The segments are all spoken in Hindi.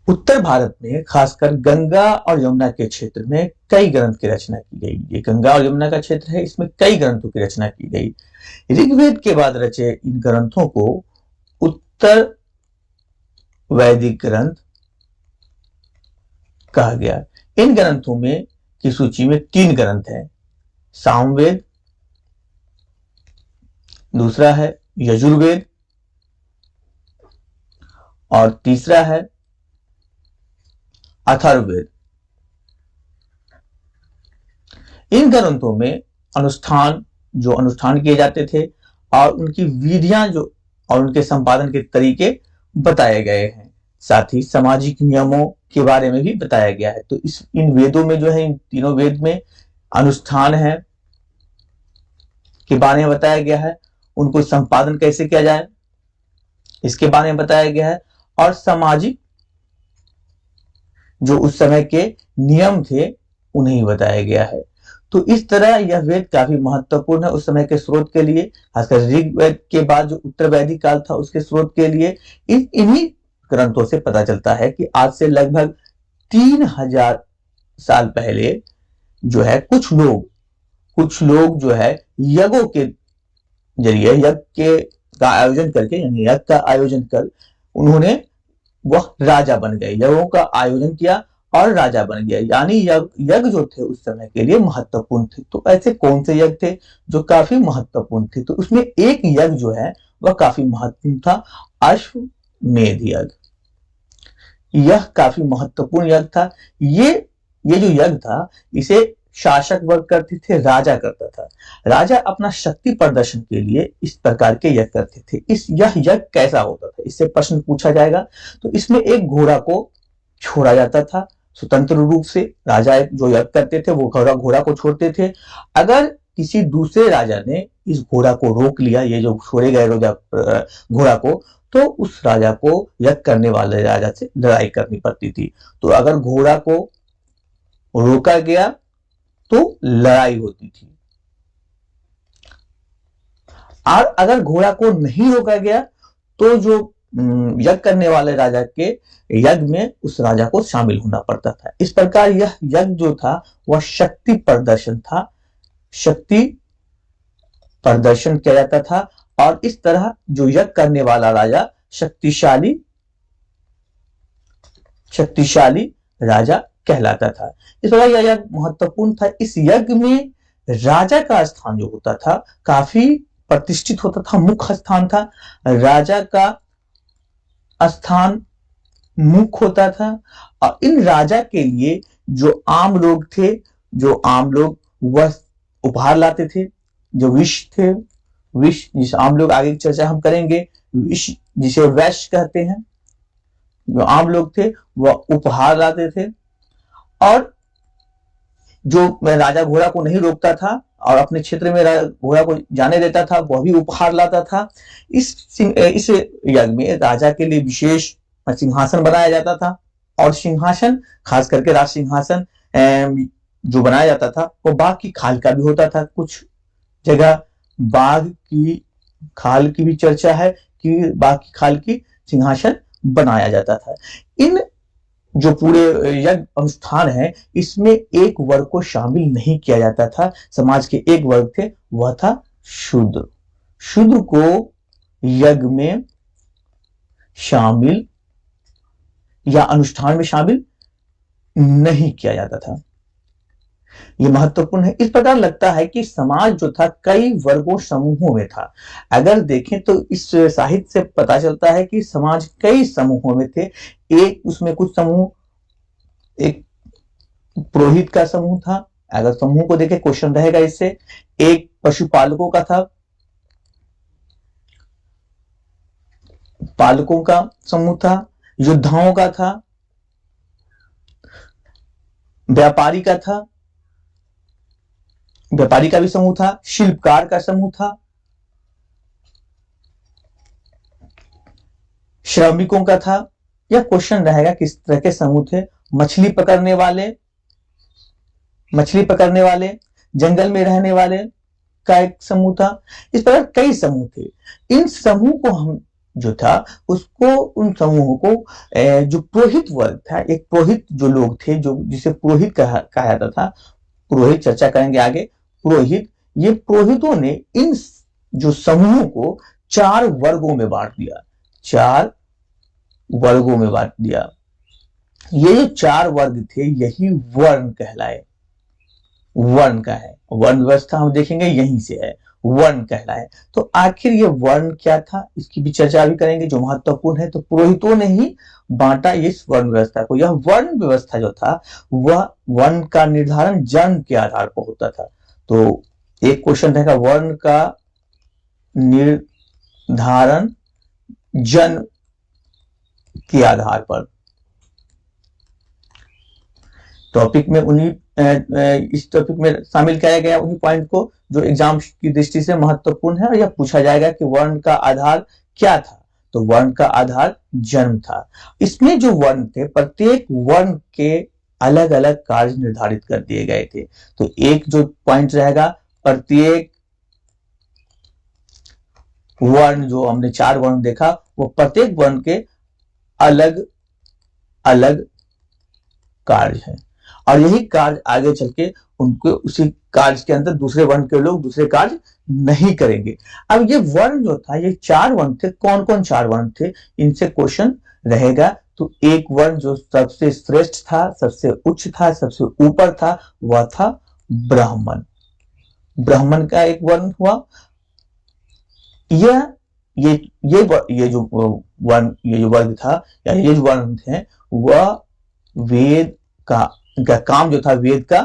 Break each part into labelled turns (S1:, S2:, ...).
S1: उत्तर भारत में खासकर गंगा और यमुना के क्षेत्र में कई ग्रंथ की रचना की गई। ये गंगा और यमुना का क्षेत्र है, इसमें कई ग्रंथों की रचना की गई। ऋग्वेद के बाद रचे इन ग्रंथों को उत्तर वैदिक ग्रंथ कहा गया। इन ग्रंथों में की सूची में 3 ग्रंथ हैं। सामवेद, दूसरा है यजुर्वेद और तीसरा है अथर्ववेद। इन ग्रंथों में अनुष्ठान किए जाते थे और उनकी विधियां और उनके संपादन के तरीके बताए गए हैं। साथ ही सामाजिक नियमों के बारे में भी बताया गया है। तो इन वेदों में जो है, इन तीनों वेद में अनुष्ठान है के बारे में बताया गया है, उनको संपादन कैसे किया जाए इसके बारे में बताया गया है, और सामाजिक जो उस समय के नियम थे उन्हें बताया गया है। तो इस तरह यह वेद काफी महत्वपूर्ण है उस समय के स्रोत के लिए, खासकर ऋग्वेद के बाद जो उत्तर वैदिक काल था उसके स्रोत के लिए। इन्हीं ग्रंथों से पता चलता है कि आज से लगभग 3000 साल पहले जो है कुछ लोग जो है यज्ञों के जरिए का आयोजन करके, यानी यज्ञ का आयोजन कर उन्होंने वह राजा बन गए। यज्ञों का आयोजन किया और राजा बन गया, यानी यज्ञ जो थे उस समय के लिए महत्वपूर्ण थे। तो ऐसे कौन से यज्ञ थे जो काफी महत्वपूर्ण थे? तो उसमें एक यज्ञ जो है वह काफी महत्वपूर्ण था, अश्वमेध यज्ञ। यह काफी महत्वपूर्ण यज्ञ था। ये जो यज्ञ था इसे शासक वर्ग करते थे, राजा करता था। राजा अपना शक्ति प्रदर्शन के लिए इस प्रकार के यज्ञ करते थे। यह यज्ञ कैसा होता था, इससे प्रश्न पूछा जाएगा। तो इसमें एक घोड़ा को छोड़ा जाता था स्वतंत्र रूप से। राजा जो यज्ञ करते थे वो घोड़ा को छोड़ते थे। अगर किसी दूसरे राजा ने इस घोड़ा को रोक लिया, ये जो छोड़े गए घोड़ा को, तो उस राजा को यज्ञ करने वाले राजा से लड़ाई करनी पड़ती थी। तो अगर घोड़ा को रोका गया तो लड़ाई होती थी, और अगर घोड़ा को नहीं रोका गया तो जो यज्ञ करने वाले राजा के यज्ञ में उस राजा को शामिल होना पड़ता था। इस प्रकार यह यज्ञ जो था वह शक्ति प्रदर्शन था, शक्ति प्रदर्शन किया जाता था। और इस तरह जो यज्ञ करने वाला राजा शक्तिशाली राजा कहलाता था। इस प्रकार यह यज्ञ महत्वपूर्ण था। इस यज्ञ में राजा का स्थान जो होता था काफी प्रतिष्ठित होता था, मुख्य स्थान था। राजा का स्थान मुख्य होता था। और इन राजा के लिए जो आम लोग वह उपहार लाते थे। जो विष जिसे आम लोग, आगे की चर्चा हम करेंगे, विष जिसे वैश्य कहते हैं, जो आम लोग थे वह उपहार लाते थे। और जो राजा घोड़ा को नहीं रोकता था और अपने क्षेत्र में घोड़ा को जाने देता था, वह भी उपहार लाता था। इस यज्ञ में राजा के लिए विशेष सिंहासन बनाया जाता था, और सिंहासन खास करके राज सिंहासन जो बनाया जाता था वो बाघ की खाल का भी होता था। कुछ जगह बाघ की खाल की भी चर्चा है कि बाघ की खाल की सिंहासन बनाया जाता था। इन जो पूरे यज्ञ अनुष्ठान है इसमें एक वर्ग को शामिल नहीं किया जाता था। समाज के एक वर्ग थे, वह था शूद्र। शूद्र को यज्ञ में शामिल या अनुष्ठान में शामिल नहीं किया जाता था। यह महत्वपूर्ण है। इस प्रकार लगता है कि समाज जो था कई वर्गों समूहों में था। अगर देखें तो इस साहित्य से पता चलता है कि समाज कई समूहों में थे। उसमें कुछ समूह, एक पुरोहित का समूह था। अगर समूह को देखें, क्वेश्चन रहेगा इससे। एक पशुपालकों का था, पालकों का समूह था, योद्धाओं का था, व्यापारी का था, व्यापारी का भी समूह था, शिल्पकार का समूह था, श्रमिकों का था। यह क्वेश्चन रहेगा किस तरह के समूह थे। मछली पकड़ने वाले, जंगल में रहने वाले का एक समूह था। इस प्रकार कई समूह थे। इन समूह को हम जो था उसको, उन समूहों को जो पुरोहित वर्ग था, एक पुरोहित जो लोग थे, जो जिसे पुरोहित कहा जाता था, पुरोहित चर्चा करेंगे आगे, पुरोहित, ये पुरोहितों ने इन जो समूहों को 4 वर्गों में बांट दिया, 4 वर्गों में बांट दिया। ये जो 4 वर्ग थे यही वर्ण कहलाए, वर्ण का है, वर्ण व्यवस्था हम देखेंगे यहीं से है, वर्ण कहलाए। तो आखिर ये वर्ण क्या था, इसकी भी चर्चा भी करेंगे जो महत्वपूर्ण है। तो पुरोहितों ने ही बांटा इस वर्ण व्यवस्था को। यह वर्ण व्यवस्था जो था वह वर्ण का निर्धारण जन्म के आधार पर होता था। तो एक क्वेश्चन रहेगा, वर्ण का निर्धारण जन्म के आधार पर। टॉपिक में उन्हीं इस टॉपिक में शामिल किया गया उन्हीं पॉइंट को जो एग्जाम की दृष्टि से महत्वपूर्ण है, और यह पूछा जाएगा कि वर्ण का आधार क्या था। तो वर्ण का आधार जन्म था। इसमें जो वर्ण थे, प्रत्येक वर्ण के अलग अलग कार्य निर्धारित कर दिए गए थे। तो एक जो पॉइंट रहेगा, प्रत्येक वर्ण, जो हमने 4 वर्ण देखा, वो प्रत्येक वर्ण के अलग अलग कार्य है, और यही कार्य आगे चल के उनको उसी कार्य के अंदर दूसरे वर्ण के लोग दूसरे कार्य नहीं करेंगे। अब ये वर्ण जो था, ये 4 वर्ण थे। कौन कौन 4 वर्ण थे, इनसे क्वेश्चन रहेगा। तो एक वर्ण जो सबसे श्रेष्ठ था, सबसे उच्च था, सबसे ऊपर था, वह था ब्राह्मण। ब्राह्मण का एक वर्ण हुआ। ये जो वर्ग था, या ये जो वर्ण थे, वह वेद का, इनका काम जो था वेद का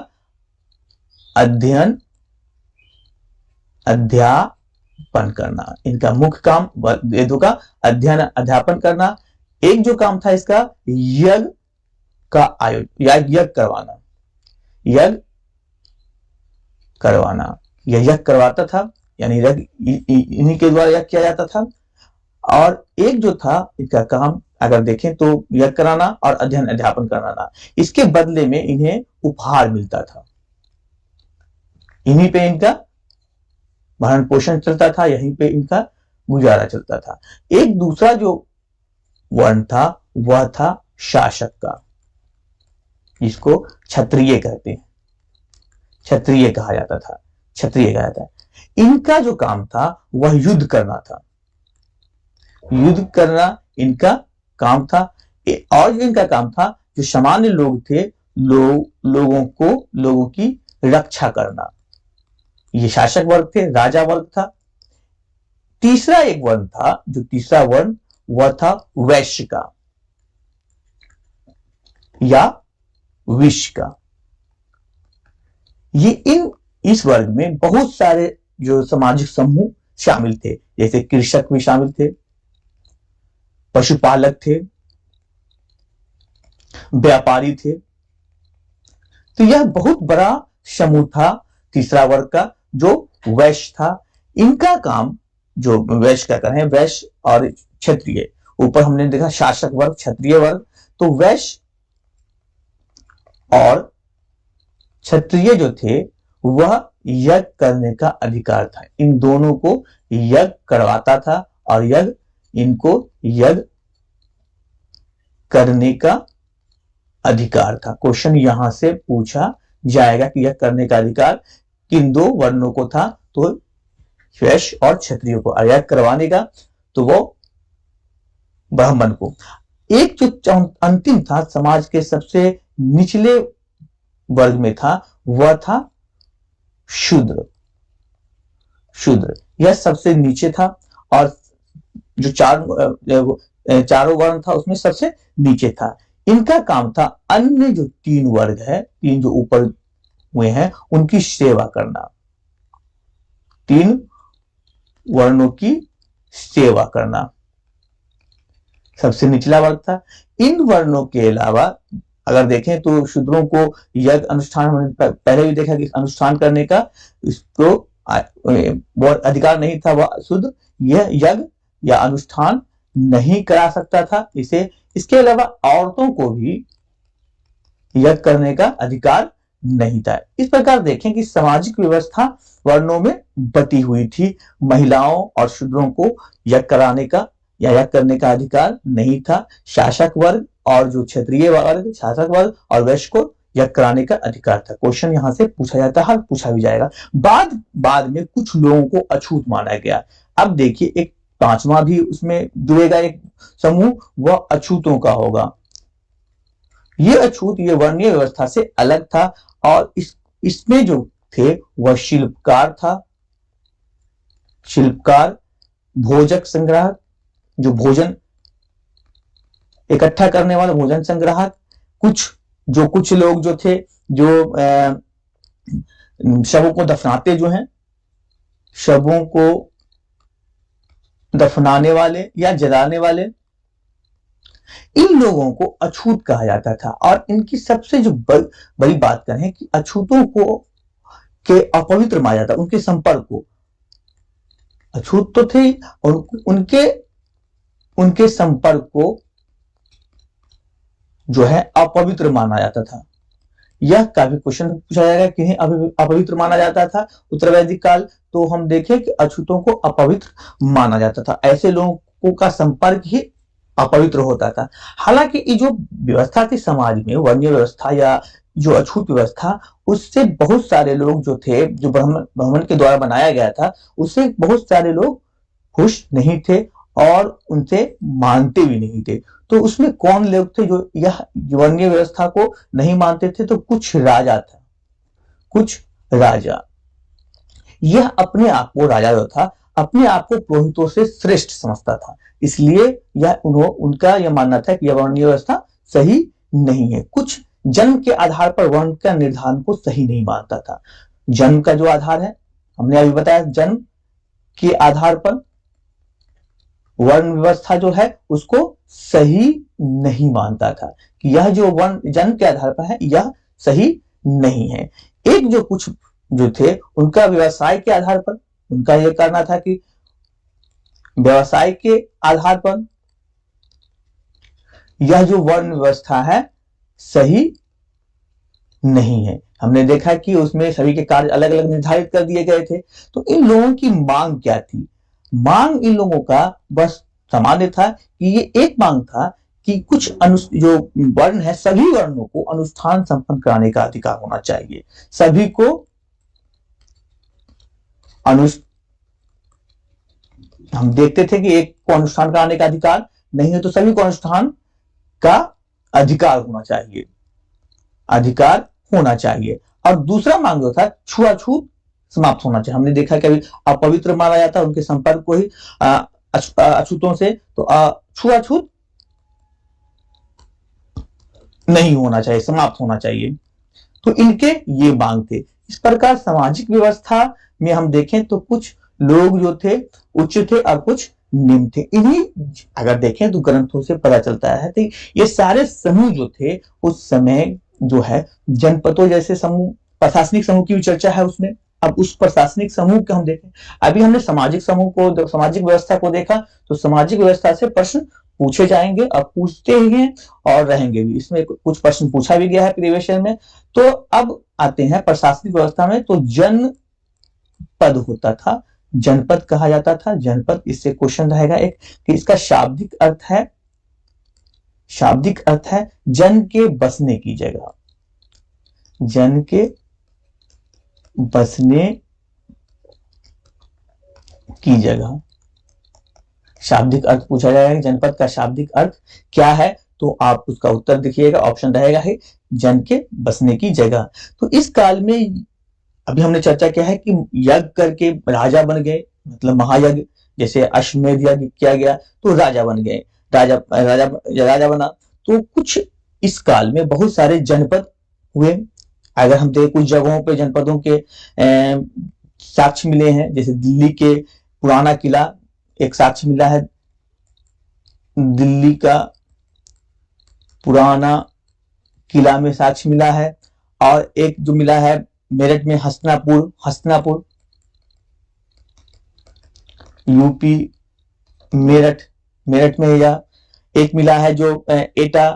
S1: अध्यापन करना। इनका मुख्य काम वेदों का अध्ययन अध्यापन करना। एक जो काम था इसका यज्ञ का आयोजन, या यज्ञ करवाना, यज्ञ करवाना। यह यज्ञ करवाता था, यानी इन्हीं के द्वारा यज्ञ किया जाता था। और एक जो था इनका काम अगर देखें तो यज्ञ कराना और अध्ययन अध्यापन कराना। इसके बदले में इन्हें उपहार मिलता था, इन्हीं पे इनका भरण पोषण चलता था, यहीं पे इनका गुजारा चलता था। एक दूसरा जो वर्ण था वह था शासक का, जिसको क्षत्रिय कहते हैं, क्षत्रिय कहा जाता था, क्षत्रिय कहा जाता है। इनका जो काम था वह युद्ध करना था, युद्ध करना इनका काम था। और इनका काम था जो सामान्य लोग थे, लोगों की रक्षा करना। ये शासक वर्ग थे, राजा वर्ग था। तीसरा एक वर्ण था, जो तीसरा वर्ण वह था वैश्य का या विश्व का। ये इस वर्ग में बहुत सारे जो सामाजिक समूह शामिल थे, जैसे कृषक भी शामिल थे, पशुपालक थे, व्यापारी थे। तो यह बहुत बड़ा समूह था तीसरा वर्ग का, जो वैश्य था। इनका काम, जो वैश्य का करें, वैश्य और क्षत्रिय, ऊपर हमने देखा शासक वर्ग, क्षत्रिय वर्ग। तो वैश्य और क्षत्रिय जो थे वह यज्ञ करने का अधिकार था। इन दोनों को यज्ञ करवाता था, और इनको यज्ञ करने का अधिकार था। क्वेश्चन यहां से पूछा जाएगा कि यज्ञ करने का अधिकार किन 2 वर्णों को था, तो वैश्य और क्षत्रिय को। यज्ञ करवाने का तो वो ब्राह्मण को। एक जो अंतिम था, समाज के सबसे निचले वर्ग में था, वह था शूद्र। शूद्र यह सबसे नीचे था, और जो चारों वर्ण था उसमें सबसे नीचे था। इनका काम था अन्य जो 3 वर्ग है, 3 जो ऊपर हुए हैं, उनकी सेवा करना, 3 वर्णों की सेवा करना। सबसे निचला वर्ग था। इन वर्णों के अलावा अगर देखें तो शूद्रों को यज्ञ अनुष्ठान, पहले भी देखा कि अनुष्ठान करने का इसको बहुत अधिकार नहीं था। वह शूद्र यह यज्ञ या अनुष्ठान नहीं करा सकता था। इसके अलावा औरतों को भी यज्ञ करने का अधिकार नहीं था। इस प्रकार देखें कि सामाजिक व्यवस्था वर्णों में बटी हुई थी। महिलाओं और शूद्रों को यज्ञ कराने का याग करने का अधिकार नहीं था। शासक वर्ग और जो क्षत्रिय वर्ग, शासक वर्ग और वैश्य को यज्ञ कराने का अधिकार था। क्वेश्चन यहां से पूछा जाता है, पूछा भी जाएगा। बाद में कुछ लोगों को अछूत माना गया। अब देखिए एक पांचवा भी उसमें जुड़ेगा एक समूह, वह अछूतों का होगा। ये अछूत ये वर्णीय व्यवस्था से अलग था और इसमें जो थे वह शिल्पकार था, शिल्पकार, भोजक संग्राहक, जो भोजन इकट्ठा करने वाले भोजन संग्राहक, कुछ लोग जो थे जो शवों को दफनाते जो हैं, शवों को दफनाने वाले या जलाने वाले, इन लोगों को अछूत कहा जाता था। और इनकी सबसे जो बड़ी बात करें कि अछूतों को के अपवित्र माना जाता, उनके संपर्क को, अछूत तो थे और उनके संपर्क को जो है अपवित्र माना जाता था। यह काफी क्वेश्चन पूछा जाएगा कि अपवित्र माना जाता था उत्तर वैदिक काल, तो हम देखें कि अछूतों को अपवित्र माना जाता था। ऐसे लोगों का संपर्क ही अपवित्र होता था। हालांकि ये जो व्यवस्था थी समाज में, वर्णीय व्यवस्था या जो अछूत व्यवस्था, उससे बहुत सारे लोग जो थे, जो ब्राह्मण के द्वारा बनाया गया था, उससे बहुत सारे लोग खुश नहीं थे और उनसे मानते भी नहीं थे। तो उसमें कौन लोग थे जो यह वर्णीय व्यवस्था को नहीं मानते थे? तो कुछ राजा था, कुछ राजा। यह अपने आप को, राजा जो था अपने आप को पुरोहितों से श्रेष्ठ समझता था, इसलिए उनका यह मानना था कि यह वर्णीय व्यवस्था सही नहीं है। कुछ जन्म के आधार पर वर्ण का निर्धारण को सही नहीं मानता था। जन्म का जो आधार है, हमने अभी बताया, जन्म के आधार पर वर्ण व्यवस्था जो है उसको सही नहीं मानता था कि यह जो वर्ण जन्म के आधार पर है यह सही नहीं है। एक जो कुछ जो थे उनका व्यवसाय के आधार पर, उनका यह करना था कि व्यवसाय के आधार पर यह जो वर्ण व्यवस्था है सही नहीं है। हमने देखा कि उसमें सभी के कार्य अलग अलग निर्धारित कर दिए गए थे। तो इन लोगों की मांग क्या थी? मांग इन लोगों का बस सामान्य था कि ये एक मांग था कि कुछ जो वर्ण है, सभी वर्णों को अनुष्ठान संपन्न कराने का अधिकार होना चाहिए। सभी को हम देखते थे कि एक को अनुष्ठान कराने का अधिकार नहीं है, तो सभी को अनुष्ठान का अधिकार होना चाहिए, अधिकार होना चाहिए। और दूसरा मांग जो था, छुआछूत समाप्त होना चाहिए। हमने देखा कि अभी अपवित्र माना जाता है उनके संपर्क को ही अछूतों से, तो छुआछूत नहीं होना चाहिए, समाप्त होना चाहिए। तो इनके ये मांग थे। इस प्रकार सामाजिक व्यवस्था में हम देखें तो कुछ लोग जो थे उच्च थे और कुछ निम्न थे। इन्हीं अगर देखें तो ग्रंथों से पता चलता है, तो ये सारे समूह जो थे उस समय जो है जनपदों जैसे समूह, प्रशासनिक समूह की भी चर्चा है उसमें। अब उस प्रशासनिक समूह को हम देखें, अभी हमने सामाजिक समूह को, सामाजिक व्यवस्था को देखा, तो सामाजिक व्यवस्था से प्रश्न पूछे जाएंगे और पूछते ही हैं और रहेंगे भी। इसमें कुछ प्रश्न पूछा भी गया है प्रीवियस ईयर में। तो अब आते हैं प्रशासनिक व्यवस्था में। तो जनपद होता था, जनपद कहा जाता था। जनपद, इससे क्वेश्चन रहेगा एक कि इसका शाब्दिक अर्थ है, शाब्दिक अर्थ है जन के बसने की जगह, जन के बसने की जगह। शाब्दिक अर्थ पूछा जाएगा, जनपद का शाब्दिक अर्थ क्या है? तो आप उसका उत्तर देखिएगा, ऑप्शन रहेगा है जन के बसने की जगह। तो इस काल में अभी हमने चर्चा किया है कि यज्ञ करके राजा बन गए, मतलब महायज्ञ, जैसे अश्वमेध यज्ञ किया गया तो राजा बन गए, राजा बना। तो कुछ इस काल में बहुत सारे जनपद हुए। अगर हम देखें कुछ जगहों पे जनपदों के साक्ष्य मिले हैं, जैसे दिल्ली के पुराना किला एक साक्ष्य मिला है, दिल्ली का पुराना किला में साक्ष्य मिला है। और एक जो मिला है मेरठ में हस्तिनापुर यूपी मेरठ में, या एक मिला है जो एटा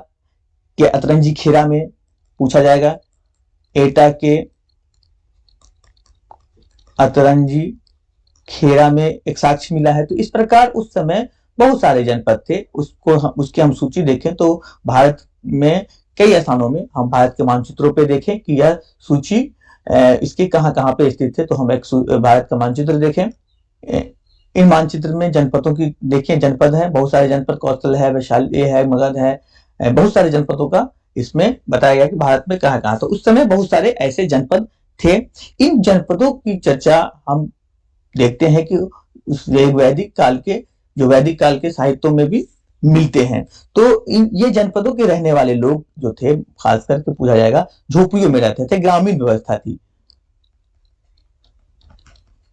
S1: के अतरंजी खेरा में पूछा जाएगा, एटा के अतरंजी खेरा में एक साक्ष्य मिला है। तो इस प्रकार उस समय बहुत सारे जनपद थे, उसकी हम सूची देखें तो भारत में कई स्थानों में, हम भारत के मानचित्रों पे देखें कि यह सूची इसके कहां कहां पे स्थित है। तो हम एक भारत का मानचित्र देखें, इन मानचित्र में जनपदों की देखें, जनपद है, बहुत सारे जनपद, कौशल है, वैशाली है, मगध है, बहुत सारे जनपदों का इसमें बताया गया कि भारत में कहां कहां। तो उस समय बहुत सारे ऐसे जनपद थे। इन जनपदों की चर्चा हम देखते हैं कि उस वैदिक काल के, जो वैदिक काल के साहित्यों में भी मिलते हैं। तो ये जनपदों के रहने वाले लोग जो थे, खास करके पूछा जाएगा, झोपड़ियों में रहते थे, ग्रामीण व्यवस्था थी,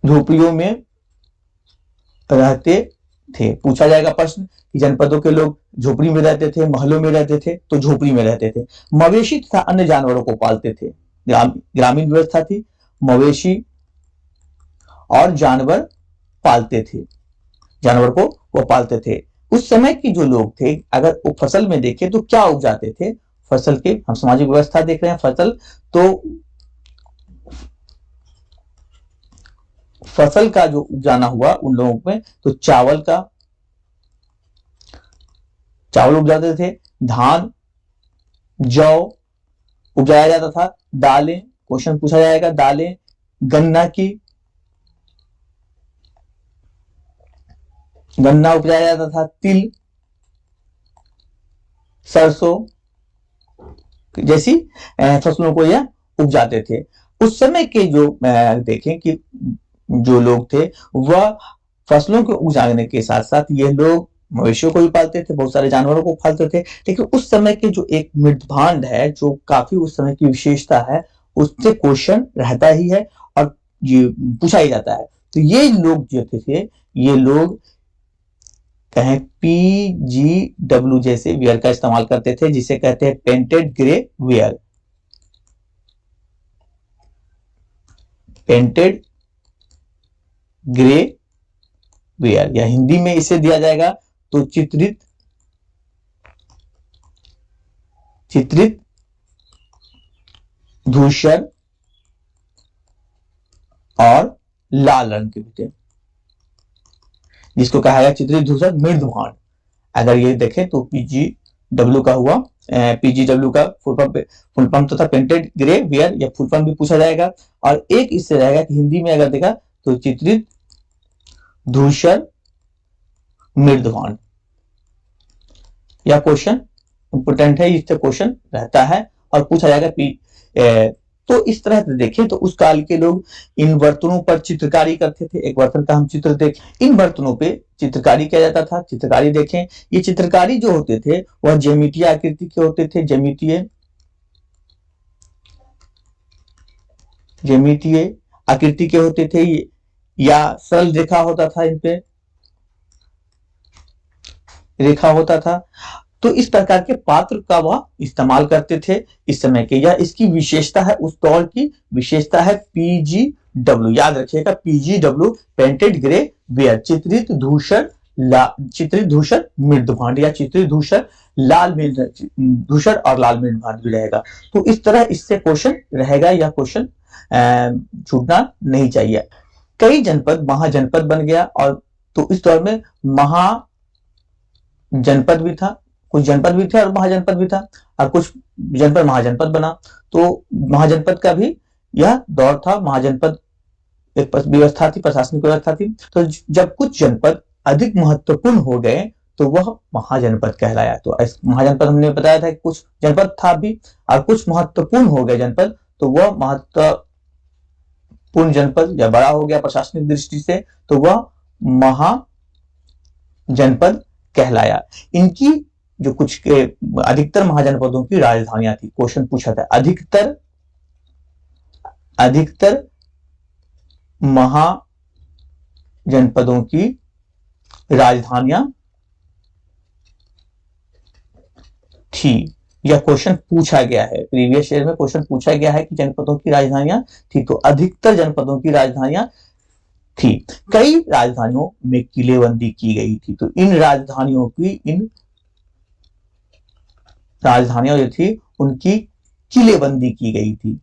S1: झोपड़ियों में रहते थे। पूछा जाएगा प्रश्न कि जनपदों के लोग झोपड़ी में रहते थे, महलों में रहते थे, तो झोपड़ी में रहते थे। मवेशी तथा अन्य जानवरों को पालते थे, ग्रामीण व्यवस्था थी, मवेशी और जानवर पालते थे, जानवर को वो पालते थे। उस समय के जो लोग थे, अगर वो फसल में देखें तो क्या उगाते थे, फसल के, हम सामाजिक व्यवस्था देख रहे हैं, फसल, तो फसल का जो उगाना हुआ उन लोगों में, तो चावल उपजाते थे, धान, जौ उपजाया जाता था, दालें, क्वेश्चन पूछा जाएगा, दालें, गन्ना उपजाया जाता था, तिल, सरसों जैसी फसलों को यह उपजाते थे। उस समय के जो देखें कि जो लोग थे वह फसलों को उगाने के साथ साथ ये लोग मवेशियों को भी पालते थे, बहुत सारे जानवरों को पालते थे। लेकिन उस समय के जो एक मृदभांड है, जो काफी उस समय की विशेषता है, उससे क्वेश्चन रहता ही है और ये पूछा ही जाता है। तो ये लोग जो थे, ये लोग कहें PGW जैसे वियर का इस्तेमाल करते थे, जिसे कहते हैं painted grey wear, painted grey wear, या हिंदी में इसे दिया जाएगा तो चित्रित धूसर और लाल रंग के होते हैं, जिसको कहा गया चित्रित धूसर मृदभांड। अगर ये देखें तो PGW का हुआ, PGW का फुल फॉर्म तथा पेंटेड ग्रे वियर, या फुल फॉर्म भी पूछा जाएगा। और एक इससे रहेगा कि हिंदी में अगर देखा तो चित्रित धूसर मृदभांड। यह क्वेश्चन इंपोर्टेंट है, इससे क्वेश्चन रहता है और पूछा जाएगा। तो इस तरह से देखें तो उस काल के लोग इन बर्तनों पर चित्रकारी करते थे। एक बर्तन का हम चित्र देखें, इन बर्तनों पे चित्रकारी किया जाता था। चित्रकारी देखें, ये चित्रकारी जो होते थे वह ज्यामितीय आकृति के होते थे, ज्यामितीय आकृति के होते थे, या सरल रेखा होता था, इन पे रेखा होता था। तो इस प्रकार के पात्र का वह इस्तेमाल करते थे इस समय के। यह इसकी विशेषता है, उस दौर की विशेषता है। PGW याद रखिएगा, PGW पेंटेड ग्रे वियर, चित्रित धूसर मृदभांड, या चित्रित धूसर धूसर और लाल मृदभांड भी रहेगा। तो इस तरह इससे क्वेश्चन रहेगा, यह क्वेश्चन छूटना नहीं चाहिए। कई जनपद महाजनपद बन गया, और तो इस दौर में महाजनपद भी था, कुछ जनपद भी थे और महाजनपद भी था, और कुछ जनपद महाजनपद बना। तो महाजनपद का भी यह दौर था। महाजनपद एक व्यवस्था थी, प्रशासनिक व्यवस्था थी। तो जब कुछ जनपद अधिक महत्वपूर्ण हो गए तो वह महाजनपद कहलाया। तो महाजनपद हमने बताया था कि कुछ जनपद था भी, और कुछ महत्वपूर्ण हो गए जनपद, तो वह महत्वपूर्ण जनपद या बड़ा हो गया प्रशासनिक दृष्टि से, तो वह महाजनपद कहलाया। इनकी जो कुछ के अधिकतर महाजनपदों की राजधानियां थी, क्वेश्चन पूछा था, अधिकतर महाजनपदों की राजधानियां थी। यह क्वेश्चन पूछा गया है, प्रीवियस ईयर में क्वेश्चन पूछा गया है कि जनपदों की राजधानियां थी, तो अधिकतर जनपदों की राजधानियां थी। कई राजधानियों में किलेबंदी की गई थी। तो इन राजधानियों जो थी उनकी किलेबंदी की गई थी,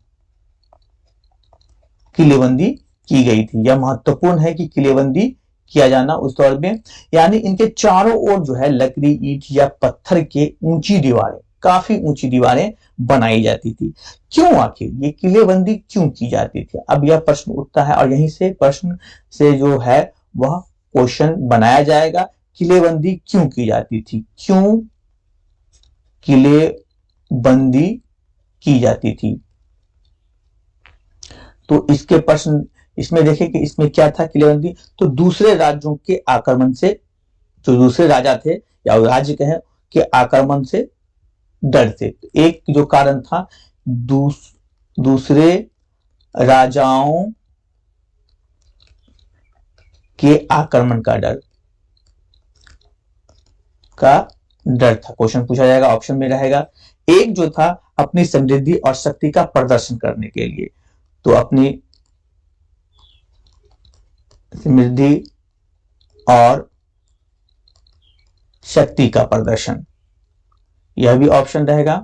S1: किलेबंदी की गई थी। यह महत्वपूर्ण है कि किलेबंदी किया जाना उस दौर में, यानी इनके चारों ओर जो है लकड़ी, ईंट या पत्थर के ऊंची दीवारें, काफी ऊंची दीवारें बनाई जाती थी। क्यों आखिर ये किलेबंदी क्यों की जाती थी? अब यह प्रश्न उठता है और यहीं से प्रश्न से जो है वह क्वेश्चन बनाया जाएगा। किलेबंदी क्यों की जाती थी? क्यों किलेबंदी की जाती थी? तो इसके प्रश्न इसमें देखें कि इसमें क्या था किलेबंदी, तो दूसरे राज्यों के आक्रमण से, जो दूसरे राजा थे या राज्य कहें के आक्रमण से डरते। एक जो कारण था दूसरे राजाओं के आक्रमण का डर था। क्वेश्चन पूछा जाएगा, ऑप्शन में रहेगा। एक जो था अपनी समृद्धि और शक्ति का प्रदर्शन करने के लिए, तो अपनी समृद्धि और शक्ति का प्रदर्शन, यह भी ऑप्शन रहेगा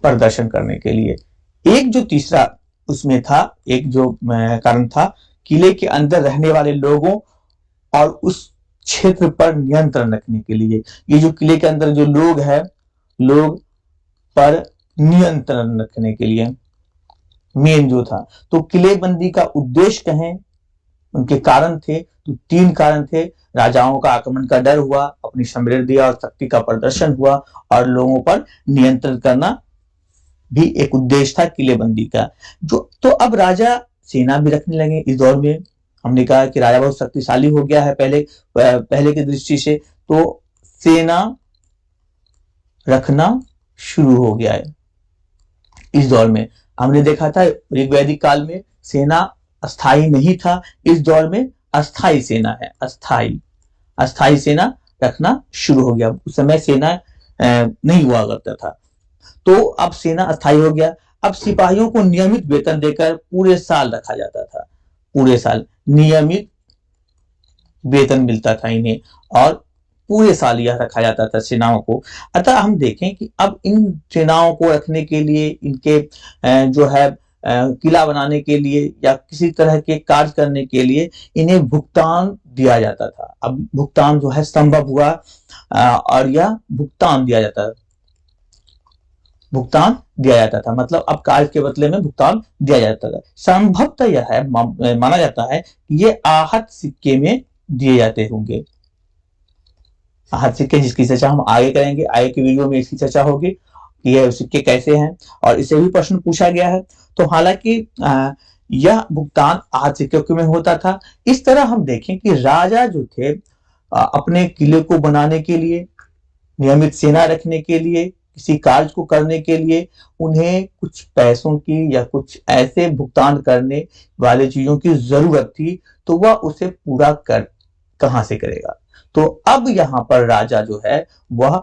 S1: प्रदर्शन करने के लिए। एक जो तीसरा उसमें था, एक जो कारण था किले के अंदर रहने वाले लोगों और उस क्षेत्र पर नियंत्रण रखने के लिए। ये जो किले के अंदर जो लोग हैं, लोग पर नियंत्रण रखने के लिए मेन जो था। तो किलेबंदी का उद्देश्य कहें, उनके कारण थे तो 3 कारण थे। राजाओं का आक्रमण का डर हुआ, अपनी समृद्धि और शक्ति का प्रदर्शन हुआ, और लोगों पर नियंत्रण करना भी एक उद्देश्य था किलेबंदी का। जो तो अब राजा सेना भी रखने लगे इस दौर में। हमने कहा कि राजा बहुत शक्तिशाली हो गया है पहले की दृष्टि से, तो सेना रखना शुरू हो गया है इस दौर में। हमने देखा था ऋग्वैदिक काल में सेना अस्थाई नहीं था, इस दौर में अस्थाई सेना है। अस्थाई सेना रखना शुरू हो गया। उस समय सेना नहीं हुआ करता था, तो अब सेना अस्थाई हो गया। अब सिपाहियों को नियमित वेतन देकर पूरे साल रखा जाता था, पूरे साल नियमित वेतन मिलता था इन्हें, और पूरे साल यह रखा जाता था सेनाओं को। अतः हम देखें कि अब इन सेनाओं को रखने के लिए, इनके जो है किला बनाने के लिए या किसी तरह के कार्य करने के लिए इन्हें भुगतान दिया जाता था। अब भुगतान जो है संभव हुआ, और यह भुगतान दिया जाता था, मतलब अब कार्य के बदले में भुगतान दिया जाता था। संभवतः यह है माना जाता है कि ये आहत सिक्के में दिए जाते होंगे। आहत सिक्के जिसकी चर्चा हम आगे करेंगे, आगे की वीडियो में इसकी चर्चा होगी कि यह सिक्के कैसे हैं, और इसे भी प्रश्न पूछा गया है। तो हालांकि यह भुगतान आहत सिक्के में होता था। इस तरह हम देखें कि राजा जो थे अपने किले को बनाने के लिए, नियमित सेना रखने के लिए, किसी कार्य को करने के लिए उन्हें कुछ पैसों की या कुछ ऐसे भुगतान करने वाले चीजों की जरूरत थी, तो वह उसे पूरा कहां से करेगा? तो अब यहां पर राजा जो है वह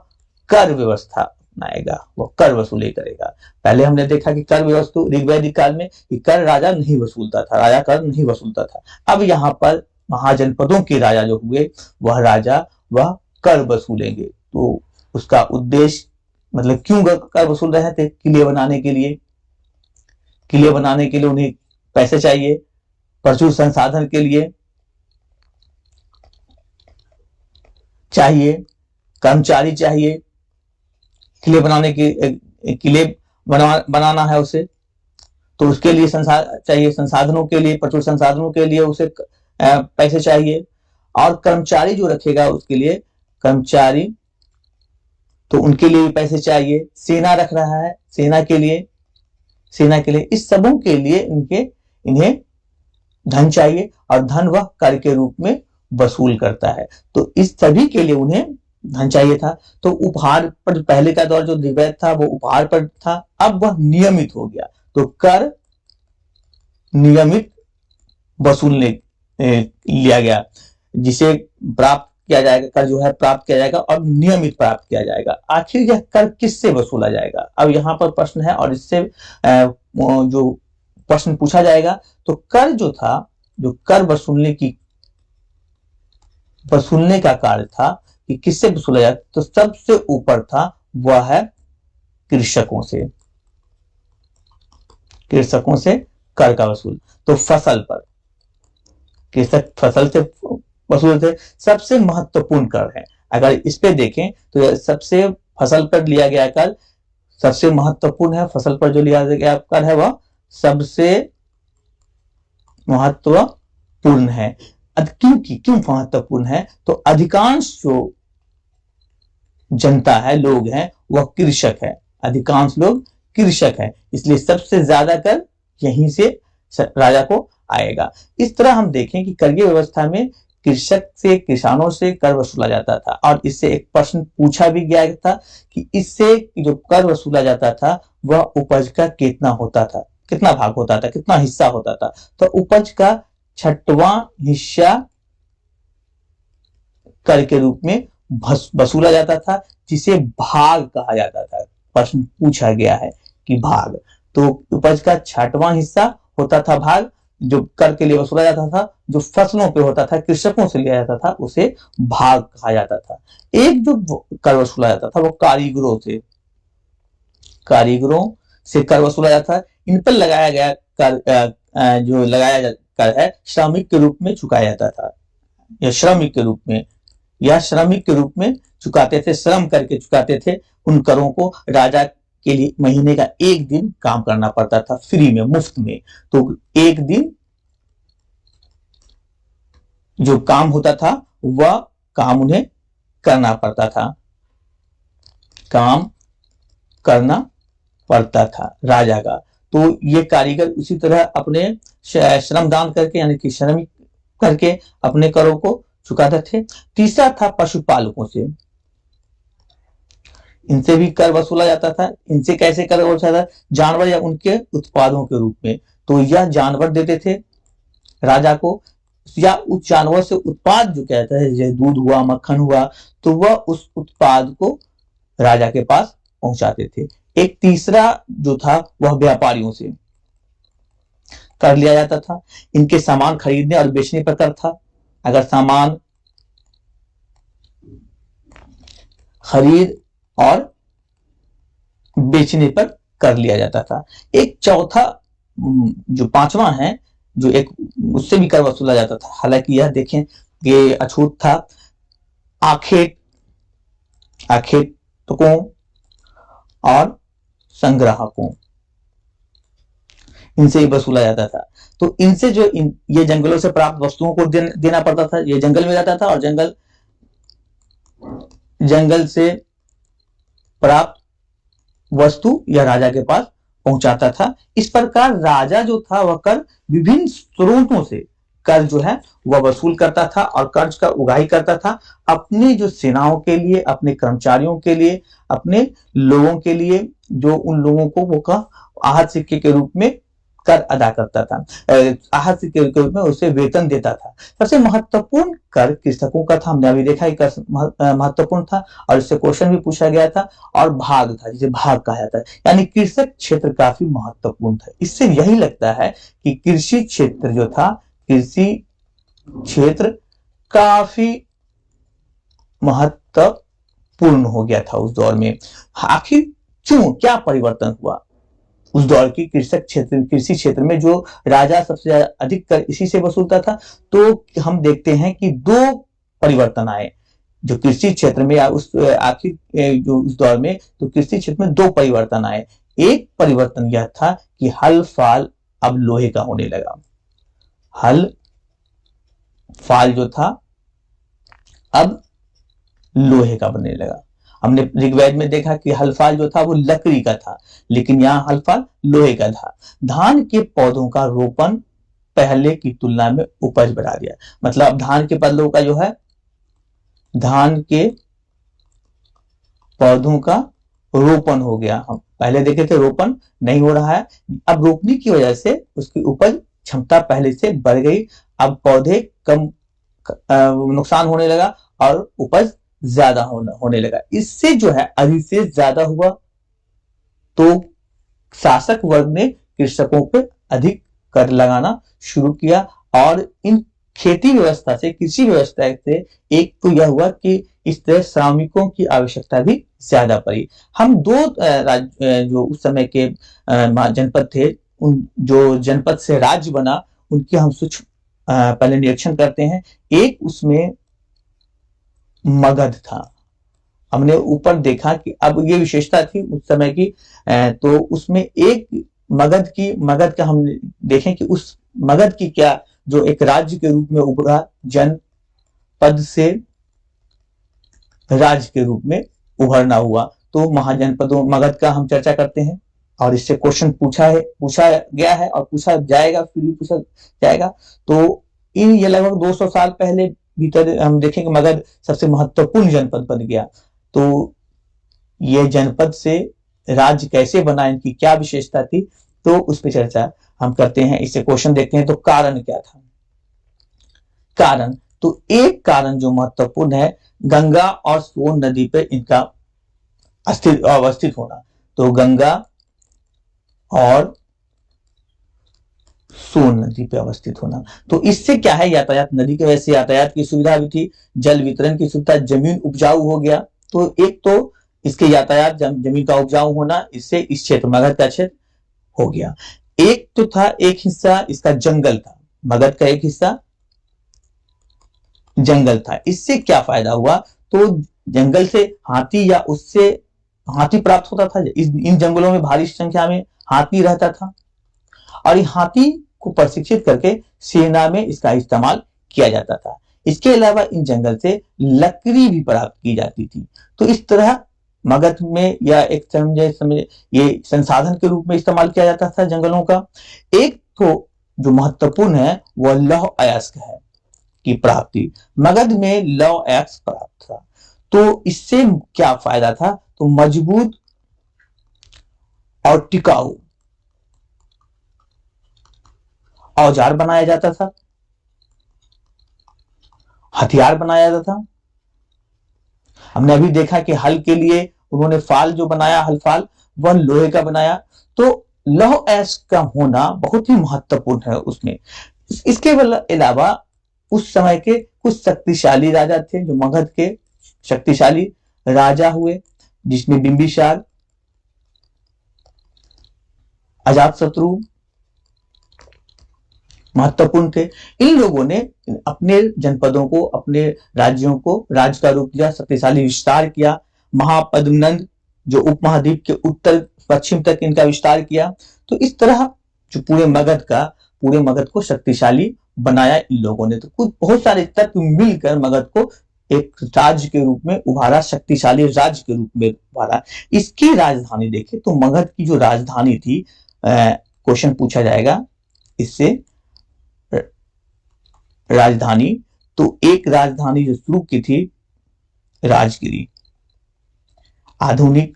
S1: कर व्यवस्था अपनाएगा, वह कर वसूली करेगा। पहले हमने देखा कि कर व्यवस्था ऋग्वैदिक काल में कि कर राजा नहीं वसूलता था, राजा कर नहीं वसूलता था। अब यहाँ पर महाजनपदों के राजा जो हुए, वह राजा वह कर वसूलेंगे। तो उसका उद्देश्य, मतलब क्यों कर वसूल रहे थे? किले बनाने के लिए। किले बनाने के लिए उन्हें पैसे चाहिए, प्रचुर संसाधन के लिए चाहिए, कर्मचारी चाहिए, किले बनाने के किले बनाना है उसे, तो उसके लिए चाहिए, संसाधनों के लिए, प्रचुर संसाधनों के लिए उसे पैसे चाहिए, और कर्मचारी जो रखेगा उसके लिए कर्मचारी, तो उनके लिए भी पैसे चाहिए। सेना रख रहा है, सेना के लिए इस सबों के लिए इन्हें धन चाहिए, और धन वह कर के रूप में वसूल करता है। तो इस सभी के लिए उन्हें धन चाहिए था। तो उपहार पर, पहले का दौर जो रिवायत था वो उपहार पर था, अब वह नियमित हो गया। तो कर नियमित वसूलने लिया गया, जिसे प्राप्त किया जाएगा, कर जो है प्राप्त किया जाएगा और नियमित प्राप्त किया जाएगा। आखिर यह कर किससे वसूला जाएगा? अब यहाँ पर प्रश्न है, और इससे जो प्रश्न पूछा जाएगा, तो कर जो था, जो कर वसूलने का कार्य था कि किससे वसूला जाए, तो सबसे ऊपर था वह है कृषकों से कर का वसूल। तो फसल पर कृषक फसल से वसूलते सबसे महत्वपूर्ण कर है। अगर इस पे देखें तो सबसे फसल पर लिया गया कर सबसे महत्वपूर्ण है, फसल पर जो लिया गया कर है वह सबसे महत्वपूर्ण है। क्यों महत्वपूर्ण है? तो अधिकांश जो जनता है, लोग हैं, वह कृषक है, अधिकांश लोग कृषक है, इसलिए सबसे ज्यादा कर यहीं से राजा को आएगा। इस तरह हम देखें कि करीय व्यवस्था में कृषक से, किसानों से कर वसूला जाता था और इससे एक प्रश्न पूछा भी गया था कि इससे जो कर वसूला जाता था वह उपज का कितना होता था, कितना भाग होता था, कितना हिस्सा होता था। तो उपज का 6वां हिस्सा कर के रूप में वसूला जाता था, जिसे भाग कहा जाता था। प्रश्न पूछा गया है कि भाग, तो उपज का 6वां हिस्सा होता था भाग, जो कर के लिए वसूला जाता था, जो फसलों पे होता था, कृषकों से लिया जाता था, उसे भाग कहा जाता था। एक जो कर वसूला जाता था वो कारीगरों से कर वसूला जाता था। इन पर लगाया गया कर, जो लगाया कर है, श्रमिक के रूप में चुकाया जाता था, या श्रमिक के रूप में चुकाते थे, श्रम करके चुकाते थे। उन करों को राजा के लिए महीने का एक दिन काम करना पड़ता था, फ्री में, मुफ्त में। तो एक दिन जो काम होता था वह काम उन्हें करना पड़ता था राजा का। तो ये कारीगर उसी तरह अपने श्रमदान करके, यानी कि श्रमिक करके अपने करों को चुकाते थे। तीसरा था पशुपालकों से, इनसे भी कर वसूला जाता था। इनसे कैसे कर वसूला जाता था? जानवर या उनके उत्पादों के रूप में। तो यह जानवर देते थे राजा को, या उस जानवर से उत्पाद जो कहता है, जैसे दूध हुआ, मक्खन हुआ, तो वह उस उत्पाद को राजा के पास पहुंचाते थे। एक तीसरा जो था वह व्यापारियों से कर लिया जाता था। इनके सामान खरीदने और बेचने पर कर था। अगर सामान खरीद और बेचने पर कर लिया जाता था। एक चौथा जो 5वां है, जो एक उससे भी कर वसूला जाता था, हालांकि यह देखें ये अछूत था। आखेटकों और संग्राहकों, इनसे ही वसूला जाता था। तो इनसे जो ये जंगलों से प्राप्त वस्तुओं को देना पड़ता था। ये जंगल में जाता था और जंगल से प्राप्त वस्तु या राजा के पास पहुंचाता था। इस प्रकार राजा जो था वह कर विभिन्न स्रोतों से कर जो है वह वसूल करता था और कर्ज का उगाही करता था, अपनी जो सेनाओं के लिए, अपने कर्मचारियों के लिए, अपने लोगों के लिए, जो उन लोगों को वो का आहत सिक्के के रूप में कर अदा करता था, आहत सिक्के के रूप में उसे वेतन देता था। सबसे महत्वपूर्ण कर कृषकों का था, हमने अभी देखा कि महत्वपूर्ण था और इससे क्वेश्चन भी पूछा गया था। और भाग था, जिसे भाग कहा जाता है, यानी कृषक क्षेत्र काफी महत्वपूर्ण था। इससे यही लगता है कि कृषि क्षेत्र जो था, कृषि क्षेत्र काफी महत्वपूर्ण हो गया था उस दौर में। आखिर क्यों, क्या परिवर्तन हुआ उस दौर की कृषि क्षेत्र में, जो राजा सबसे ज्यादा अधिक कर इसी से वसूलता था? तो हम देखते हैं कि 2 परिवर्तन आए जो कृषि क्षेत्र में, या उस आखिर जो उस दौर में, तो कृषि क्षेत्र में 2 परिवर्तन आए। एक परिवर्तन यह था कि हल फाल अब लोहे का होने लगा। हल फाल जो था अब लोहे का बनने लगा। हमने ऋग्वेद में देखा कि हलफाल जो था वो लकड़ी का था, लेकिन यहाँ हलफाल लोहे का था। धान के पौधों का रोपण पहले की तुलना में उपज बढ़ा दिया। मतलब धान के पौधों का जो है, धान के पौधों का रोपण हो गया। हम पहले देखे थे रोपण नहीं हो रहा है, अब रोपने की वजह से उसकी उपज क्षमता पहले से बढ़ गई। अब पौधे कम नुकसान होने लगा और उपज ज्यादा होने लगा। इससे जो है अधिशेष ज्यादा हुआ, तो शासक वर्ग ने कृषकों पर अधिक कर लगाना शुरू किया। और इन खेती व्यवस्था से, कृषि व्यवस्था से एक तो यह हुआ कि इस तरह श्रमिकों की आवश्यकता भी ज्यादा पड़ी। हम 2 जो उस समय के जनपद थे, उन जो जनपद से राज्य बना, उनकी हम पहले निरीक्षण करते हैं। एक उसमें मगध था। हमने ऊपर देखा कि अब ये विशेषता थी उस समय की, तो उसमें एक मगध का हम देखें कि उस मगध की क्या जो एक राज्य के रूप में उभरा, जनपद से राज्य के रूप में उभरना हुआ, तो महाजनपदों मगध का हम चर्चा करते हैं। और इससे क्वेश्चन पूछा गया है और पूछा जाएगा, फिर भी पूछा जाएगा। तो ये लगभग 200 साल पहले भीतर हम देखेंगे मगध सबसे महत्वपूर्ण जनपद बन गया। तो ये जनपद से राज्य कैसे बना, इनकी क्या विशेषता थी, तो उस पर चर्चा हम करते हैं। इससे क्वेश्चन देखते हैं। तो कारण क्या था? कारण, तो एक कारण जो महत्वपूर्ण है, गंगा और सोन नदी पे इनका अवस्थित होना। तो गंगा और सोन नदी पे अवस्थित होना, तो इससे क्या है, यातायात, नदी की वजह से यातायात की सुविधा भी थी, जल वितरण की सुविधा, जमीन उपजाऊ हो गया। तो एक तो इसके यातायात, जमीन का उपजाऊ होना, इससे इस क्षेत्र मगध का क्षेत्र हो गया। एक तो था, एक हिस्सा इसका जंगल था, मगध का एक हिस्सा जंगल था। इससे क्या फायदा हुआ? तो जंगल से हाथी या उससे हाथी प्राप्त होता था। इन जंगलों में भारी संख्या में हाथी रहता था और हाथी को प्रशिक्षित करके सेना में इसका इस्तेमाल किया जाता था। इसके अलावा इन जंगल से लकड़ी भी प्राप्त की जाती थी। तो इस तरह मगध में या एक समझे ये संसाधन के रूप में इस्तेमाल किया जाता था जंगलों का। एक तो जो महत्वपूर्ण है वह लौह अयस्क है की प्राप्ति। मगध में लौह अयस्क प्राप्त था। तो इससे क्या फायदा था? तो मजबूत और टिकाऊ औजार बनाया जाता था, हथियार बनाया जाता था। हमने अभी देखा कि हल के लिए उन्होंने फाल जो बनाया, हल फाल, वह लोहे का बनाया। तो लौह अयस्क का होना बहुत ही महत्वपूर्ण है उसमें। इसके अलावा उस समय के कुछ शक्तिशाली राजा थे, जो मगध के शक्तिशाली राजा हुए, जिसमें बिंबिसार, अजातशत्रु महत्वपूर्ण थे। इन लोगों ने अपने जनपदों को, अपने राज्यों को राज्य का रूप दिया, शक्तिशाली विस्तार किया। महापद्मनंद जो उपमहाद्वीप के उत्तर पश्चिम तक इनका विस्तार किया। तो इस तरह जो पूरे मगध को शक्तिशाली बनाया इन लोगों ने। तो कुछ बहुत सारे तत्व मिलकर मगध को एक राज्य के रूप में उभारा, शक्तिशाली राज्य के रूप में उभारा। इसकी राजधानी देखें तो मगध की जो राजधानी थी, क्वेश्चन पूछा जाएगा इससे, राजधानी, तो एक राजधानी जो शुरू की थी राजगिरी, आधुनिक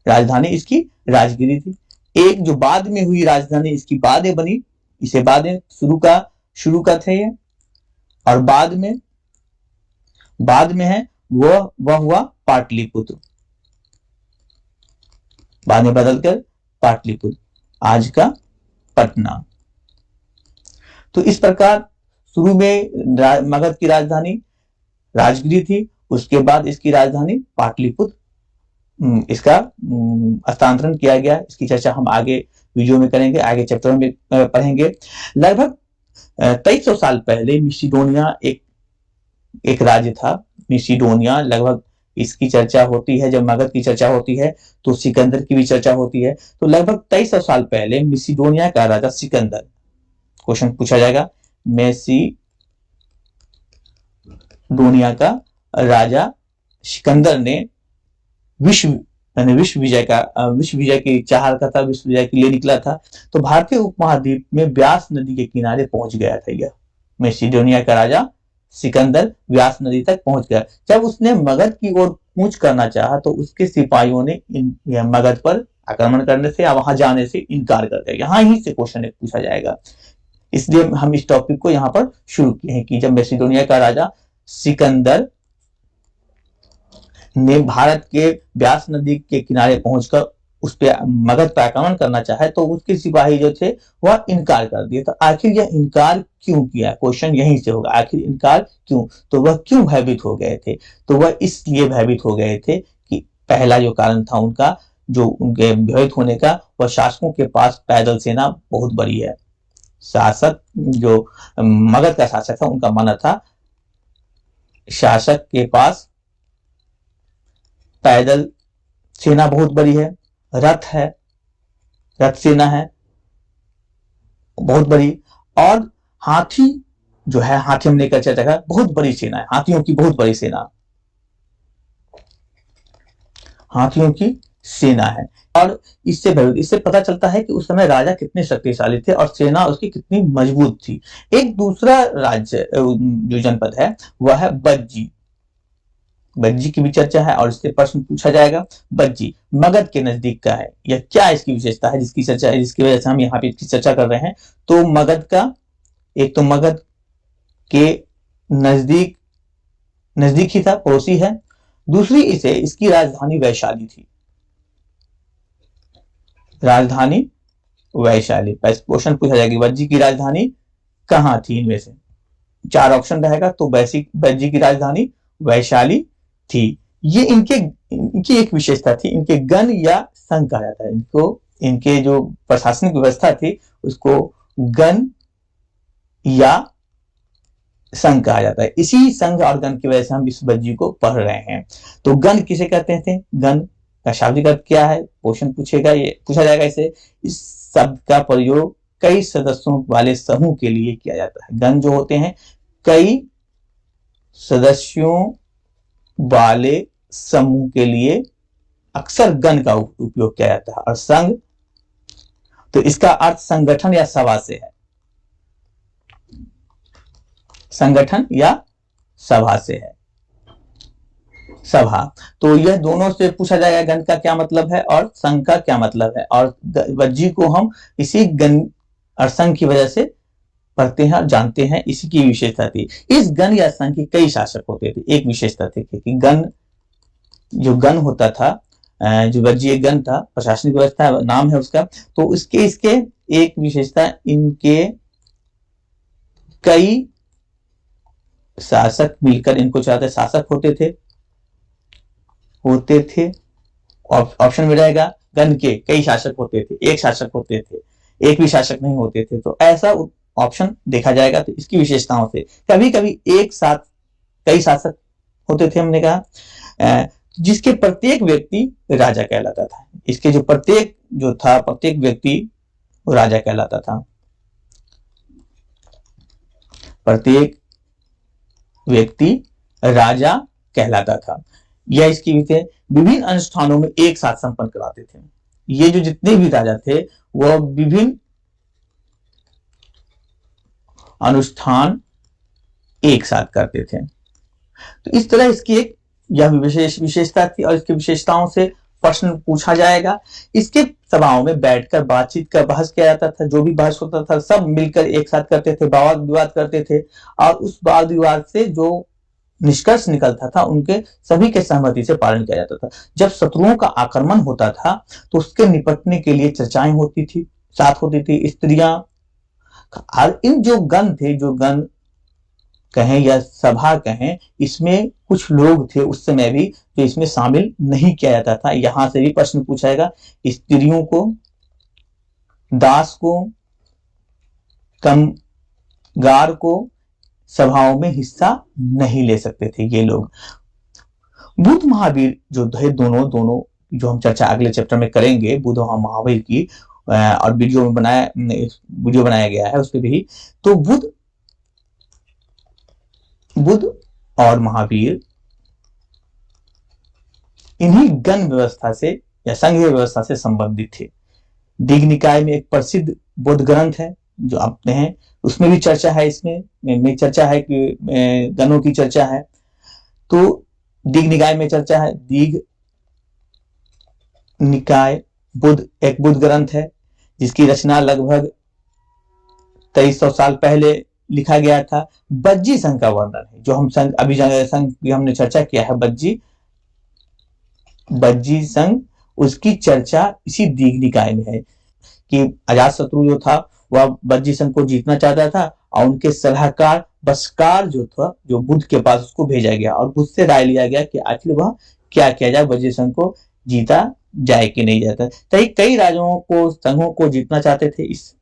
S1: राजधानी इसकी राजगिरी थी। एक जो बाद में हुई राजधानी इसकी बादें बनी, इसे बादें शुरू का थे ये, और बाद में है वह हुआ पाटलिपुत्र, बाद में बदलकर पाटलिपुत्र, आज का पटना। तो इस प्रकार शुरू में मगध की राजधानी राजगिरी थी, उसके बाद इसकी राजधानी पाटलिपुत्र, इसका हस्तांतरण किया गया। इसकी चर्चा हम आगे वीडियो में करेंगे, आगे चैप्टर में पढ़ेंगे। लगभग 2300 साल पहले मिसिडोनिया एक राज्य था। मिसिडोनिया, लगभग इसकी चर्चा होती है जब मगध की चर्चा होती है, तो सिकंदर की भी चर्चा होती है। तो लगभग 2300 साल पहले मिसिडोनिया का राजा सिकंदर, क्वेश्चन पूछा जाएगा, मिसिडोनिया का राजा सिकंदर ने विश्व विजय की चाह रखा था, विश्व विजय के लिए निकला था। तो भारतीय उपमहाद्वीप में व्यास नदी के किनारे पहुंच गया था यह मैसिडोनिया का राजा सिकंदर, व्यास नदी तक पहुंच गया। जब उसने मगध की ओर कूच करना चाहा तो उसके सिपाहियों ने मगध पर आक्रमण करने से या वहां जाने से इनकार कर दिया। यहां ही से क्वेश्चन पूछा जाएगा, इसलिए हम इस टॉपिक को यहाँ पर शुरू किए हैं कि जब मैसिडोनिया का राजा सिकंदर ने भारत के व्यास नदी के किनारे पहुंचकर उस पे मगध पर आक्रमण करना चाहे तो उसके सिपाही जो थे वह इनकार कर दिए। तो आखिर यह इनकार क्यों किया, क्वेश्चन यहीं से होगा, आखिर इनकार क्यों? तो वह क्यों भयभीत हो गए थे? तो वह इसलिए भयभीत हो गए थे कि पहला जो कारण था उनका, जो उनके भयभीत होने का, वह शासकों के पास पैदल सेना बहुत बड़ी है। शासक जो मगध का शासक था, उनका मानना था शासक के पास पैदल सेना बहुत बड़ी है, रथ है, रथ सेना है बहुत बड़ी, और हाथी जो है, हाथी हमने का चर्चा करा, बहुत बड़ी सेना है, हाथियों की बहुत बड़ी सेना, हाथियों की सेना है। और इससे पता चलता है कि उस समय राजा कितने शक्तिशाली थे और सेना उसकी कितनी मजबूत थी। एक दूसरा राज्य जो जनपद है वह है बज्जी। बज्जी की भी चर्चा है और इससे प्रश्न पूछा जाएगा। बज्जी मगध के नजदीक का है, यह क्या इसकी विशेषता है जिसकी चर्चा, जिसकी वजह से हम यहाँ पे इसकी चर्चा कर रहे हैं। तो मगध का, एक तो मगध के नजदीक ही था, पड़ोसी है। दूसरी, इसे इसकी राजधानी वैशाली थी, राजधानी वैशाली। क्वेश्चन पूछा जाएगा बज्जी की राजधानी कहां थी, इनमें से 4 ऑप्शन रहेगा, तो बज्जी की राजधानी वैशाली थी। ये इनकी एक विशेषता थी, इनके गण या संघ कहा जाता है इनको, इनके जो प्रशासनिक व्यवस्था थी उसको गण या संघ कहा जाता है। इसी संघ और गण की वजह से हम इस बज्जी को पढ़ रहे हैं। तो गण किसे कहते थे, गण का शाब्दिक अर्थ क्या है, क्वेश्चन पूछेगा, ये पूछा जाएगा इसे। इस शब्द का प्रयोग कई सदस्यों वाले समूह के लिए किया जाता है। गण जो होते हैं कई सदस्यों वाले समूह के लिए अक्सर गण का उपयोग किया जाता है। और संघ, तो इसका अर्थ संगठन या सभा से है, संगठन या सभा से है, सभा। तो यह दोनों से पूछा जाएगा गण का क्या मतलब है और संघ का क्या मतलब है। और बज्जी को हम इसी गण और संघ की वजह से पढ़ते हैं और जानते हैं, इसी की विशेषता थी। इस गण या संघ के कई शासक होते थे। एक विशेषता थी कि गण, जो गण होता था, जो बज्जी एक गण था, प्रशासनिक व्यवस्था नाम है उसका, तो इसके एक विशेषता, इनके कई शासक मिलकर इनको चलाते, शासक होते थे। ऑप्शन में रहेगा गण के कई शासक होते थे, एक शासक होते थे, एक भी शासक नहीं होते थे। तो ऐसा ऑप्शन देखा जाएगा। तो इसकी विशेषताओं से कभी कभी एक साथ कई शासक होते थे, हमने कहा, जिसके प्रत्येक व्यक्ति राजा कहलाता था। इसके जो प्रत्येक व्यक्ति राजा कहलाता था, प्रत्येक व्यक्ति राजा कहलाता था। यह इसकी विभिन्न अनुष्ठानों में एक साथ संपन्न कराते थे। ये जो जितने भी राजा थे वह विभिन्न अनुष्ठान एक साथ करते थे। तो इस तरह इसकी एक यह विशेषता थी और इसकी विशेषताओं से प्रश्न पूछा जाएगा। इसके सभाओं में बैठकर बातचीत का बहस किया जाता था। जो भी बहस होता था सब मिलकर एक साथ करते थे, वाद विवाद करते थे, और उस वाद विवाद से जो निष्कर्ष निकलता था उनके सभी के सहमति से पालन किया जाता था। जब शत्रुओं का आक्रमण होता था तो उसके निपटने के लिए चर्चाएं होती थी, साथ होती थी स्त्रियां। इन जो गण थे, जो गण कहें या सभा कहें, इसमें कुछ लोग थे उस समय भी जो इसमें शामिल नहीं किया जाता था। यहां से भी प्रश्न पूछाएगा। स्त्रियों को, दास को, कामगार को सभाओं में हिस्सा नहीं ले सकते थे ये लोग। बुध महावीर जो थे, दोनों जो हम चर्चा अगले चैप्टर में करेंगे, बुध और महावीर की, और वीडियो बनाया गया है उस पर भी। तो बुध और महावीर इन्हीं गण व्यवस्था से या संघीय व्यवस्था से संबंधित थे। दीघ निकाय में एक प्रसिद्ध बौद्ध ग्रंथ है जो आपने हैं, उसमें भी चर्चा है, इसमें चर्चा है कि गणों की चर्चा है। तो दीघ निकाय में चर्चा है। दीघ निकाय एक बुद्ध ग्रंथ है जिसकी रचना लगभग 2300 साल पहले लिखा गया था। बज्जी संघ का वर्णन है, जो हम संघ अभी संघ की हमने चर्चा किया है, बज्जी संघ, उसकी चर्चा इसी दीघ निकाय में है कि अजातशत्रु जो था वह बज्जी संघ को जीतना चाहता था और उनके सलाहकार बस्कार जो था, जो बुद्ध के पास, उसको भेजा गया और बुद्ध से राय लिया गया कि आखिर वह क्या किया जाए बज्जी संघ को जीता जाए कि नहीं जाता। तो कई राजाओं को, संघों को जीतना चाहते थे। इस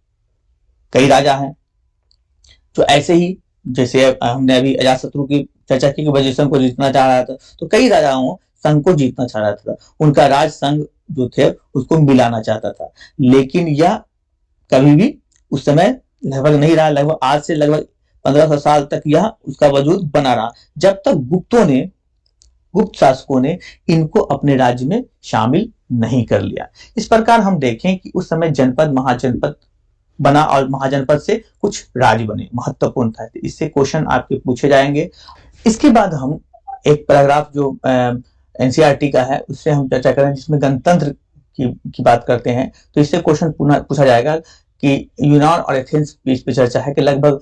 S1: कई राजा हैं जो ऐसे ही, जैसे हमने अभी अजातशत्रु की चर्चा की कि वज्रसेन को जीतना चाह रहा था, तो कई राजाओं संघ को जीतना चाह रहा था, उनका राज संघ जो थे उसको मिलाना चाहता था। लेकिन यह कभी भी उस समय लगभग नहीं रहा। लगभग आज से लगभग 1500 साल तक यह उसका वजूद बना रहा, जब तक गुप्त शासकों ने इनको अपने राज्य में शामिल नहीं कर लिया। इस प्रकार हम देखें कि उस समय जनपद महाजनपद बना और महाजनपद से कुछ राज्य बने, महत्वपूर्ण था। इससे क्वेश्चन आपके पूछे जाएंगे। इसके बाद हम एक पैराग्राफ जो एनसीईआरटी का है उससे हम चर्चा करें, जिसमें गणतंत्र की बात करते हैं। तो इससे क्वेश्चन पूछा जाएगा कि यूनान और एथेंस के बीच पे चर्चा है कि लगभग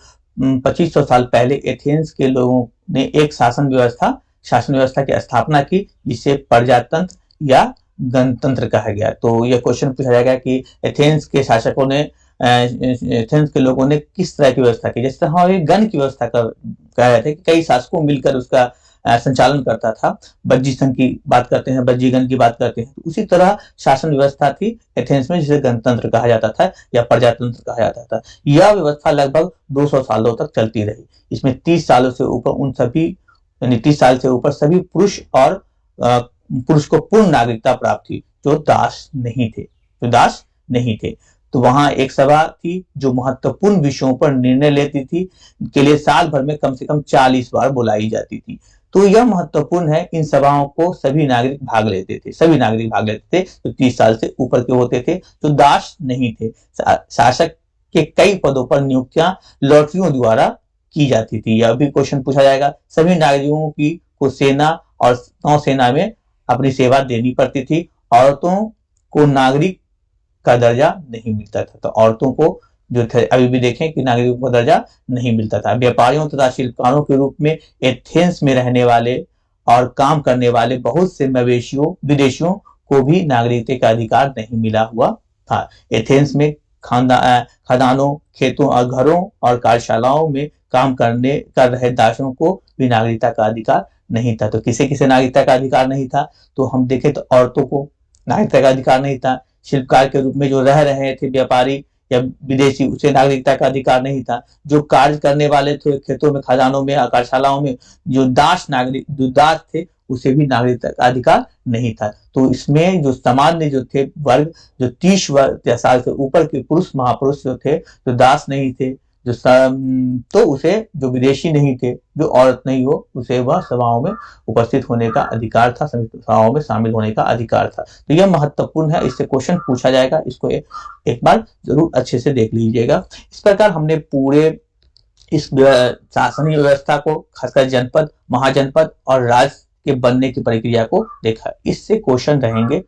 S1: 2500 साल पहले एथेंस के लोगों ने एक शासन व्यवस्था की स्थापना की, जिसे प्रजातंत्र या गणतंत्र कहा गया। तो यह क्वेश्चन पूछा जाएगा कि एथेंस के शासकों ने, एथेंस के लोगों ने किस तरह की व्यवस्था की। जैसे हम गण की व्यवस्था कह रहे थे कि कई शासकों मिलकर उसका संचालन करता था। बज्जी संघ की बात करते हैं, बज्जीगण की बात करते हैं। तो उसी तरह शासन व्यवस्था थी एथेंस में, जिसे गणतंत्र कहा जाता था या प्रजातंत्र कहा जाता था। यह व्यवस्था लगभग 200 सालों तक चलती रही। इसमें 30 सालों से ऊपर 30 साल से ऊपर सभी पुरुष को पूर्ण नागरिकता प्राप्त थी जो दास नहीं थे। तो वहां एक सभा थी जो महत्वपूर्ण विषयों पर निर्णय लेती थी, के लिए साल भर में कम से कम 40 बार बुलाई जाती थी। तो यह महत्वपूर्ण है, इन सभाओं को सभी नागरिक भाग लेते थे जो 30 साल से ऊपर के होते थे, जो दास नहीं थे। शासक के कई पदों पर नियुक्तियां लॉटरियों द्वारा की जाती थी। यह भी क्वेश्चन पूछा जाएगा। सभी नागरिकों को सेना और नौसेना में अपनी सेवा देनी पड़ती थी। औरतों को नागरिक का दर्जा नहीं मिलता था। तो औरतों को जो थे, अभी भी देखें कि नागरिकों का दर्जा नहीं मिलता था। व्यापारियों तथा शिल्पकारों के रूप में एथेंस में रहने वाले और काम करने वाले बहुत से विदेशियों को भी नागरिकता का अधिकार नहीं मिला हुआ था। एथेंस में खदानों, खेतों और घरों और कार्यशालाओं में काम कर रहे दासों को भी नागरिकता का अधिकार नहीं था। तो किसे नागरिकता का अधिकार नहीं था? तो हम देखें तो औरतों को नागरिकता का अधिकार नहीं था। शिल्पकार के रूप में जो रह रहे थे व्यापारी या विदेशी, उसे नागरिकता का अधिकार नहीं था। जो कार्य करने वाले थे खेतों में, खदानों में, कार्यशालाओं में, जो दास थे, उसे भी नागरिकता का अधिकार नहीं था। तो इसमें जो सामान्य जो थे वर्ग, जो 30 साल से ऊपर के महापुरुष जो थे, जो दास नहीं थे, तो उसे, जो विदेशी नहीं थे, जो औरत नहीं हो, उसे वह सभाओं में उपस्थित होने का अधिकार था, सभाओं में शामिल होने का अधिकार था। तो यह महत्वपूर्ण है, इससे क्वेश्चन पूछा जाएगा। इसको एक बार जरूर अच्छे से देख लीजिएगा। इस प्रकार हमने पूरे इस शासनीय व्यवस्था को, खासकर जनपद, महाजनपद और राज्य के बनने की प्रक्रिया को देखा। इससे क्वेश्चन रहेंगे